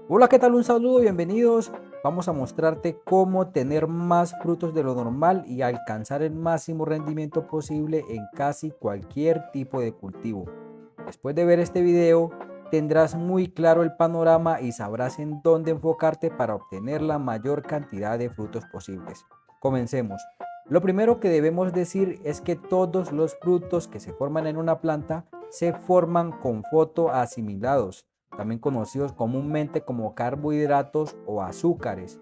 Hola, ¿qué tal? Un saludo, bienvenidos. Vamos a mostrarte cómo tener más frutos de lo normal y alcanzar el máximo rendimiento posible en casi cualquier tipo de cultivo. Después de ver este video, tendrás muy claro el panorama y sabrás en dónde enfocarte para obtener la mayor cantidad de frutos posibles. Comencemos. Lo primero que debemos decir es que todos los frutos que se forman en una planta se forman con fotoasimilados, también conocidos comúnmente como carbohidratos o azúcares.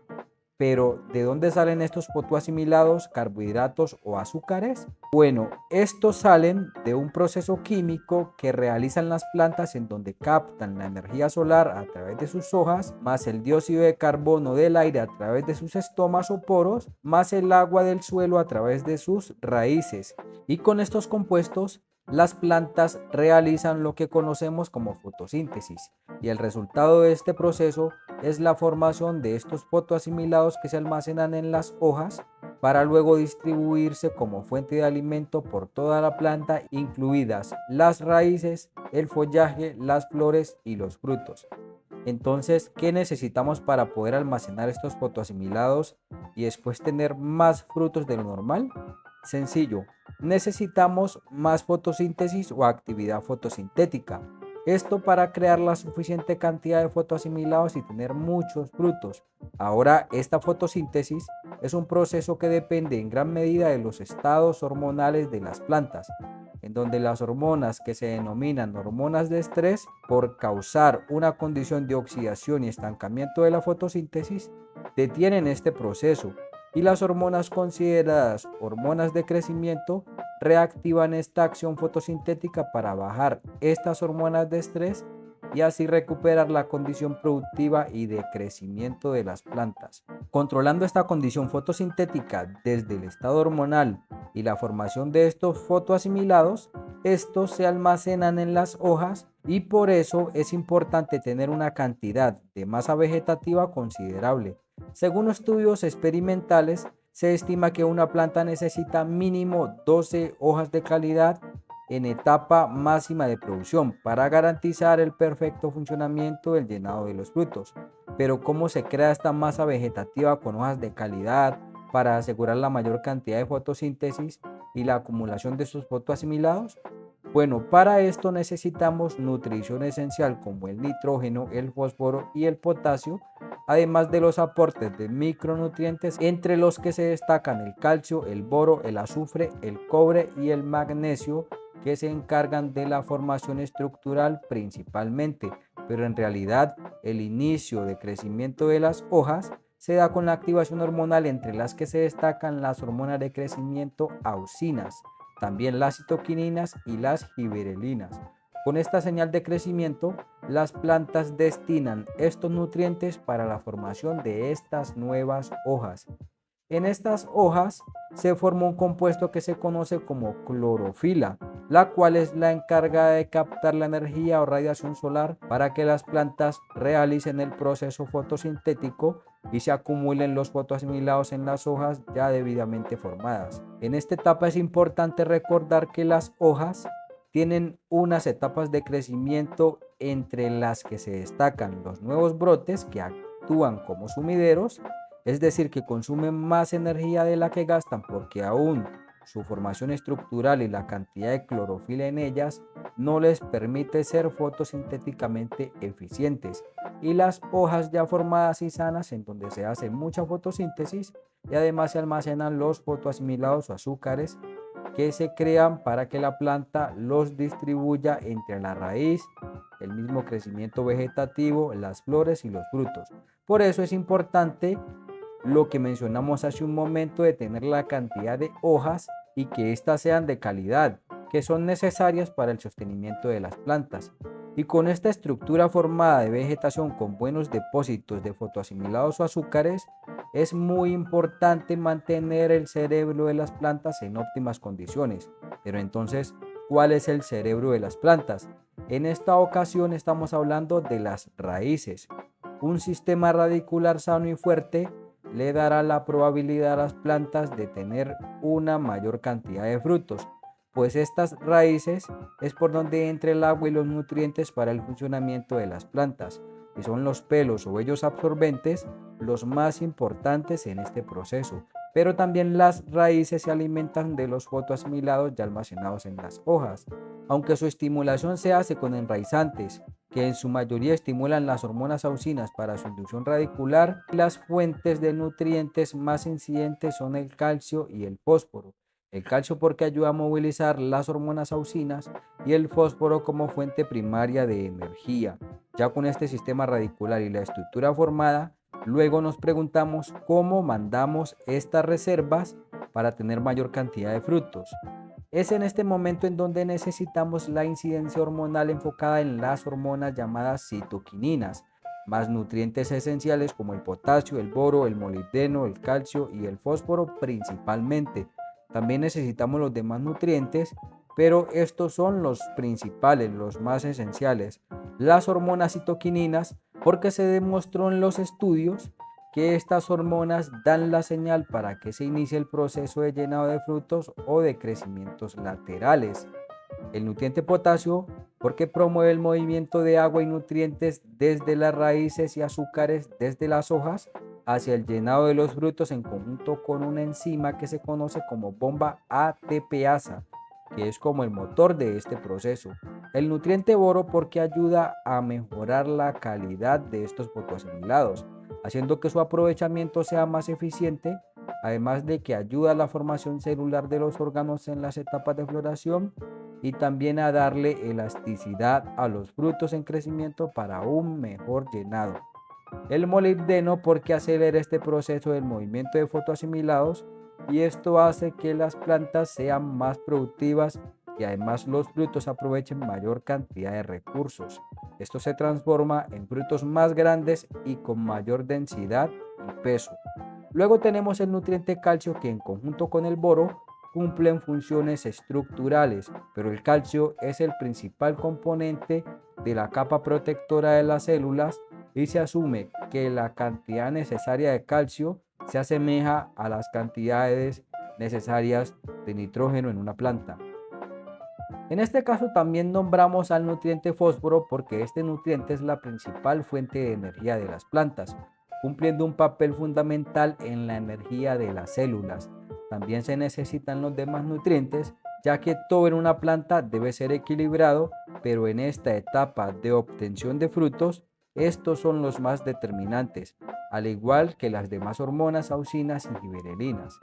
Pero, ¿de dónde salen estos fotoasimilados, carbohidratos o azúcares? Bueno, estos salen de un proceso químico que realizan las plantas en donde captan la energía solar a través de sus hojas, más el dióxido de carbono del aire a través de sus estomas o poros, más el agua del suelo a través de sus raíces. Y con estos compuestos, las plantas realizan lo que conocemos como fotosíntesis, y el resultado de este proceso es la formación de estos fotoasimilados que se almacenan en las hojas para luego distribuirse como fuente de alimento por toda la planta, incluidas las raíces, el follaje, las flores y los frutos. Entonces, ¿qué necesitamos para poder almacenar estos fotoasimilados y después tener más frutos de lo normal? Sencillo, necesitamos más fotosíntesis o actividad fotosintética. Esto para crear la suficiente cantidad de fotoasimilados y tener muchos frutos. Ahora, esta fotosíntesis es un proceso que depende en gran medida de los estados hormonales de las plantas, en donde las hormonas que se denominan hormonas de estrés, por causar una condición de oxidación y estancamiento de la fotosíntesis, detienen este proceso, y las hormonas consideradas hormonas de crecimiento reactivan esta acción fotosintética para bajar estas hormonas de estrés y así recuperar la condición productiva y de crecimiento de las plantas. Controlando esta condición fotosintética desde el estado hormonal y la formación de estos fotoasimilados, estos se almacenan en las hojas y por eso es importante tener una cantidad de masa vegetativa considerable. Según estudios experimentales, se estima que una planta necesita mínimo 12 hojas de calidad en etapa máxima de producción para garantizar el perfecto funcionamiento del llenado de los frutos. Pero ¿cómo se crea esta masa vegetativa con hojas de calidad para asegurar la mayor cantidad de fotosíntesis y la acumulación de sus fotoasimilados? Bueno, para esto necesitamos nutrición esencial como el nitrógeno, el fósforo y el potasio, además de los aportes de micronutrientes, entre los que se destacan el calcio, el boro, el azufre, el cobre y el magnesio, que se encargan de la formación estructural principalmente, pero en realidad el inicio de crecimiento de las hojas se da con la activación hormonal, entre las que se destacan las hormonas de crecimiento auxinas, también las citoquininas y las gibberelinas. Con esta señal de crecimiento, las plantas destinan estos nutrientes para la formación de estas nuevas hojas. En estas hojas se forma un compuesto que se conoce como clorofila, la cual es la encargada de captar la energía o radiación solar para que las plantas realicen el proceso fotosintético y se acumulen los fotoasimilados en las hojas ya debidamente formadas. En esta etapa es importante recordar que las hojas tienen unas etapas de crecimiento entre las que se destacan los nuevos brotes que actúan como sumideros, es decir, que consumen más energía de la que gastan porque aún su formación estructural y la cantidad de clorofila en ellas no les permite ser fotosintéticamente eficientes, y las hojas ya formadas y sanas en donde se hace mucha fotosíntesis y además se almacenan los fotoasimilados o azúcares que se crean para que la planta los distribuya entre la raíz, el mismo crecimiento vegetativo, las flores y los frutos. Por eso es importante lo que mencionamos hace un momento de tener la cantidad de hojas y que éstas sean de calidad, que son necesarias para el sostenimiento de las plantas. Y con esta estructura formada de vegetación con buenos depósitos de fotoasimilados o azúcares, es muy importante mantener el cerebro de las plantas en óptimas condiciones. Pero entonces, ¿cuál es el cerebro de las plantas? En esta ocasión estamos hablando de las raíces. Un sistema radicular sano y fuerte le dará la probabilidad a las plantas de tener una mayor cantidad de frutos, pues estas raíces es por donde entra el agua y los nutrientes para el funcionamiento de las plantas. y son los pelos o vellos absorbentes los más importantes en este proceso, pero también las raíces se alimentan de los fotoasimilados ya almacenados en las hojas, aunque su estimulación se hace con enraizantes, que en su mayoría estimulan las hormonas auxinas para su inducción radicular. Las fuentes de nutrientes más incidentes son el calcio y el fósforo. El calcio porque ayuda a movilizar las hormonas auxinas y el fósforo como fuente primaria de energía. Ya con este sistema radicular y la estructura formada, luego nos preguntamos cómo mandamos estas reservas para tener mayor cantidad de frutos. Es en este momento en donde necesitamos la incidencia hormonal enfocada en las hormonas llamadas citoquininas, más nutrientes esenciales como el potasio, el boro, el molibdeno, el calcio y el fósforo principalmente. También necesitamos los demás nutrientes, pero estos son los principales, los más esenciales. Las hormonas citoquininas, porque se demostró en los estudios que estas hormonas dan la señal para que se inicie el proceso de llenado de frutos o de crecimientos laterales. El nutriente potasio, porque promueve el movimiento de agua y nutrientes desde las raíces y azúcares desde las hojas hacia el llenado de los frutos en conjunto con una enzima que se conoce como bomba ATPasa, que es como el motor de este proceso. El nutriente boro porque ayuda a mejorar la calidad de estos fotoasimilados, haciendo que su aprovechamiento sea más eficiente, además de que ayuda a la formación celular de los órganos en las etapas de floración y también a darle elasticidad a los frutos en crecimiento para un mejor llenado. El molibdeno porque acelera este proceso del movimiento de fotoasimilados y esto hace que las plantas sean más productivas y además los frutos aprovechen mayor cantidad de recursos. Esto se transforma en frutos más grandes y con mayor densidad y peso. Luego tenemos el nutriente calcio que en conjunto con el boro cumplen funciones estructurales, pero el calcio es el principal componente de la capa protectora de las células y se asume que la cantidad necesaria de calcio se asemeja a las cantidades necesarias de nitrógeno en una planta. En este caso también nombramos al nutriente fósforo porque este nutriente es la principal fuente de energía de las plantas, cumpliendo un papel fundamental en la energía de las células. También se necesitan los demás nutrientes, ya que todo en una planta debe ser equilibrado, pero en esta etapa de obtención de frutos, estos son los más determinantes, al igual que las demás hormonas auxinas y giberelinas.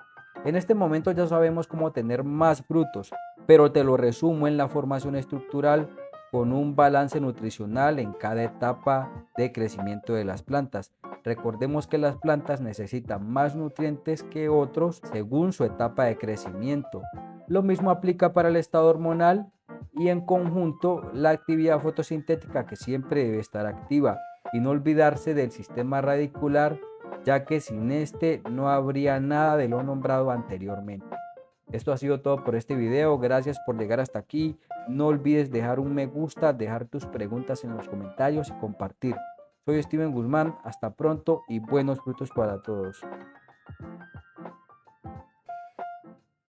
En este momento ya sabemos cómo tener más frutos, pero te lo resumo en la formación estructural con un balance nutricional en cada etapa de crecimiento de las plantas. Recordemos que las plantas necesitan más nutrientes que otros según su etapa de crecimiento. Lo mismo aplica para el estado hormonal y en conjunto la actividad fotosintética que siempre debe estar activa y no olvidarse del sistema radicular, ya que sin este no habría nada de lo nombrado anteriormente. Esto ha sido todo por este video, gracias por llegar hasta aquí, no olvides dejar un me gusta, dejar tus preguntas en los comentarios y compartir. Soy Steven Guzmán, hasta pronto y buenos frutos para todos.